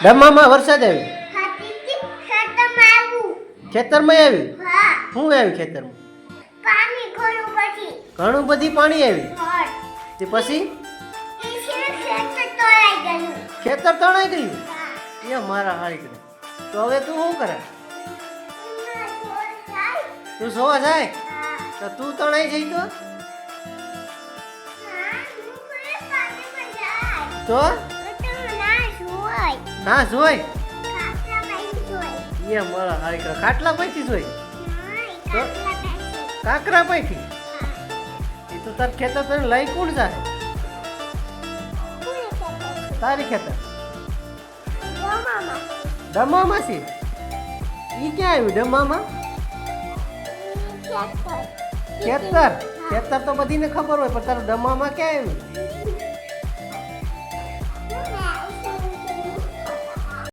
ડમામાં વરસાદ આવ્યો? હાથીથી ખેતરમાં આવ્યું. ખેતરમાં આવ્યું? હા. શું આવ્યું ખેતરમાં? પાણી ઘણું બધી. ઘણું બધી પાણી આવ્યું. હા. તે પછી એ છે ખેતર તોડાઈ ગયું. ખેતર તણાઈ ગયું. હા. એ મારા હારી કરે. તો હવે તું શું કરે? એમાં ઢોર જાય. તું સોવા જાય? હા. તો તું તણાઈ જઈ તો? હા, હું ઘરે પાણીમાં જાય. તો તો ના જોય. ના જોઈ. ખાટલા પાણી જોય. એ મારા હારી કરે. ખાટલા પૈથી જોઈ? હા, એ તો? ખાટલા પાણી. કાકરા પૈથી? હા. એ તો તાર ખેતર તને લઈ કોણ જાય? કોને કહેવાય? તારી ખેતર ગમામાં. ડમામાં છે. ઈ ક્યાં આવ્યું ડમામાં? ખેતર. ખેતર. ખેતર તો બધીને ખબર હોય પણ તારું ડમામાં ક્યાં આવ્યું?